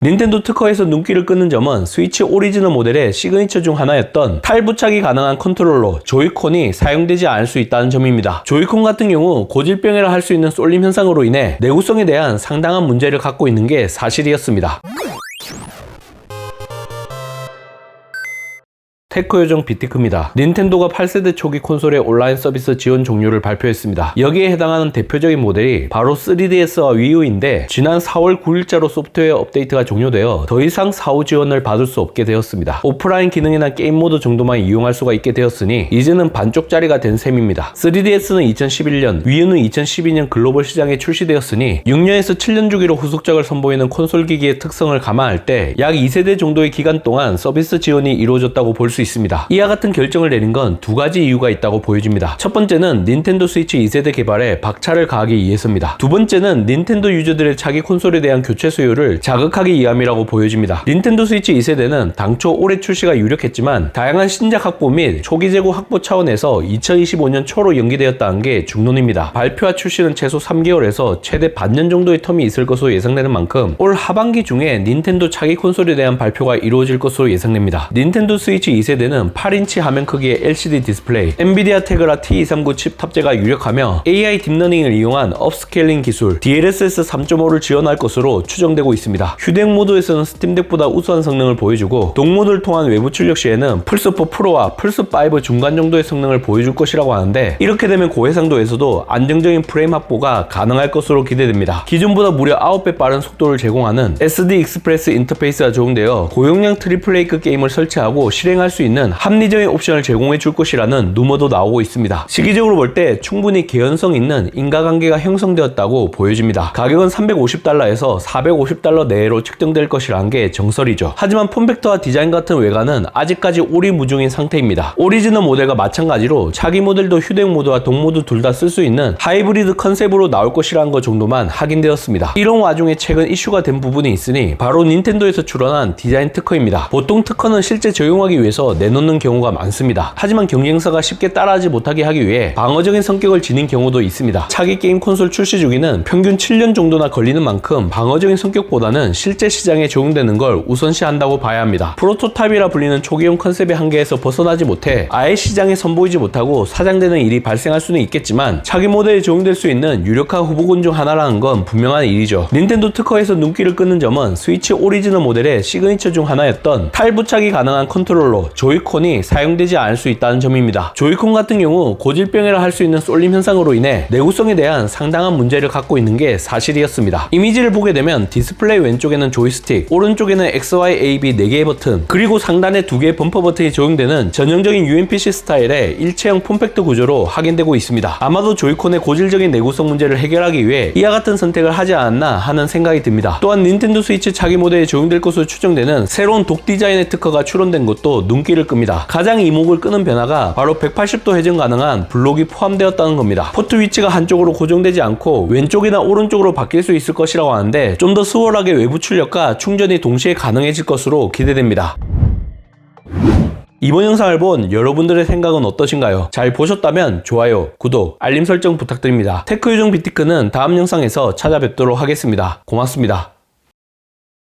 닌텐도 특허에서 눈길을 끄는 점은 스위치 오리지널 모델의 시그니처 중 하나였던 탈부착이 가능한 컨트롤러 조이콘이 사용되지 않을 수 있다는 점입니다. 조이콘 같은 경우 고질병이라 할 수 있는 쏠림 현상으로 인해 내구성에 대한 상당한 문제를 갖고 있는 게 사실이었습니다. 테크 요정 비티크입니다. 닌텐도가 8세대 초기 콘솔의 온라인 서비스 지원 종료를 발표했습니다. 여기에 해당하는 대표적인 모델이 바로 3DS와 위유인데 지난 4월 9일자로 소프트웨어 업데이트가 종료되어 더 이상 사후 지원을 받을 수 없게 되었습니다. 오프라인 기능이나 게임 모드 정도만 이용할 수가 있게 되었으니 이제는 반쪽짜리가 된 셈입니다. 3DS는 2011년, 위유는 2012년 글로벌 시장에 출시되었으니 6년에서 7년 주기로 후속작을 선보이는 콘솔 기기의 특성을 감안할 때 약 2세대 정도의 기간 동안 서비스 지원이 이루어졌다고 볼 수 있습니다. 이와 같은 결정을 내린 건 두 가지 이유가 있다고 보여집니다. 첫 번째는 닌텐도 스위치 2세대 개발에 박차를 가하기 위해서입니다. 두 번째는 닌텐도 유저들의 자기 콘솔에 대한 교체 수요를 자극하기 위함이라고 보여집니다. 닌텐도 스위치 2세대는 당초 올해 출시가 유력했지만 다양한 신작 확보 및 초기 재고 확보 차원에서 2025년 초로 연기되었다는 게 중론입니다. 발표와 출시는 최소 3개월에서 최대 반년 정도의 텀이 있을 것으로 예상되는 만큼 올 하반기 중에 닌텐도 차기 콘솔에 대한 발표가 이루어질 것으로 예상됩니다. 닌텐도 스위치 2세대는 8인치 화면 크기의 LCD 디스플레이, 엔비디아 테그라 T239 칩 탑재가 유력하며 AI 딥러닝을 이용한 업스케일링 기술 DLSS 3.5를 지원할 것으로 추정되고 있습니다. 휴대용 모드에서는 스팀덱보다 우수한 성능을 보여주고 동모드를 통한 외부 출력 시에는 플스4 프로와 플스5 중간 정도의 성능을 보여줄 것이라고 하는데 이렇게 되면 고해상도에서도 안정적인 프레임 확보가 가능할 것으로 기대됩니다. 기존보다 무려 9배 빠른 속도를 제공하는 SD 익스프레스 인터페이스가 적용되어 고용량 트리플레이크 게임을 설치하고 실행할 수 있는 합리적인 옵션을 제공해 줄 것이라는 루머도 나오고 있습니다. 시기적으로 볼 때 충분히 개연성 있는 인과관계가 형성되었다고 보여집니다. 가격은 $350에서 $450 내로 측정될 것이라는 게 정설이죠. 하지만 폼팩터와 디자인 같은 외관은 아직까지 오리무중인 상태입니다. 오리지널 모델과 마찬가지로 차기 모델도 휴대용 모드와 동모드 둘 다 쓸 수 있는 하이브리드 컨셉으로 나올 것이라는 것 정도만 확인되었습니다. 이런 와중에 최근 이슈가 된 부분이 있으니 바로 닌텐도에서 출원한 디자인 특허입니다. 보통 특허는 실제 적용하기 위해서 내놓는 경우가 많습니다. 하지만 경쟁사가 쉽게 따라하지 못하게 하기 위해 방어적인 성격을 지닌 경우도 있습니다. 차기 게임 콘솔 출시 주기는 평균 7년 정도나 걸리는 만큼 방어적인 성격보다는 실제 시장에 적용되는 걸 우선시한다고 봐야 합니다. 프로토타입이라 불리는 초기용 컨셉의 한계에서 벗어나지 못해 아예 시장에 선보이지 못하고 사장되는 일이 발생할 수는 있겠지만 차기 모델에 적용될 수 있는 유력한 후보군 중 하나라는 건 분명한 일이죠. 닌텐도 특허에서 눈길을 끄는 점은 스위치 오리지널 모델의 시그니처 중 하나였던 탈부착이 가능한 컨트롤러 조이콘이 사용되지 않을 수 있다는 점입니다. 조이콘 같은 경우 고질병이라 할 수 있는 쏠림 현상으로 인해 내구성에 대한 상당한 문제를 갖고 있는 게 사실이었습니다. 이미지를 보게 되면 디스플레이 왼쪽에는 조이스틱, 오른쪽에는 XYAB 4개의 버튼, 그리고 상단에 2개의 범퍼 버튼이 적용되는 전형적인 UMPC 스타일의 일체형 폼팩트 구조로 확인되고 있습니다. 아마도 조이콘의 고질적인 내구성 문제를 해결하기 위해 이와 같은 선택을 하지 않았나 하는 생각이 듭니다. 또한 닌텐도 스위치 차기 모델에 적용될 것으로 추정되는 새로운 독 디자인의 특허가 출원된 것도 눈길을 끕니다. 가장 이목을 끄는 변화가 바로 180도 회전 가능한 블록이 포함되었다는 겁니다. 포트 위치가 한쪽으로 고정되지 않고 왼쪽이나 오른쪽으로 바뀔 수 있을 것이라고 하는데 좀 더 수월하게 외부 출력과 충전이 동시에 가능해질 것으로 기대됩니다. 이번 영상을 본 여러분들의 생각은 어떠신가요? 잘 보셨다면 좋아요, 구독, 알림 설정 부탁드립니다. 테크 요정 비티크는 다음 영상에서 찾아뵙도록 하겠습니다. 고맙습니다.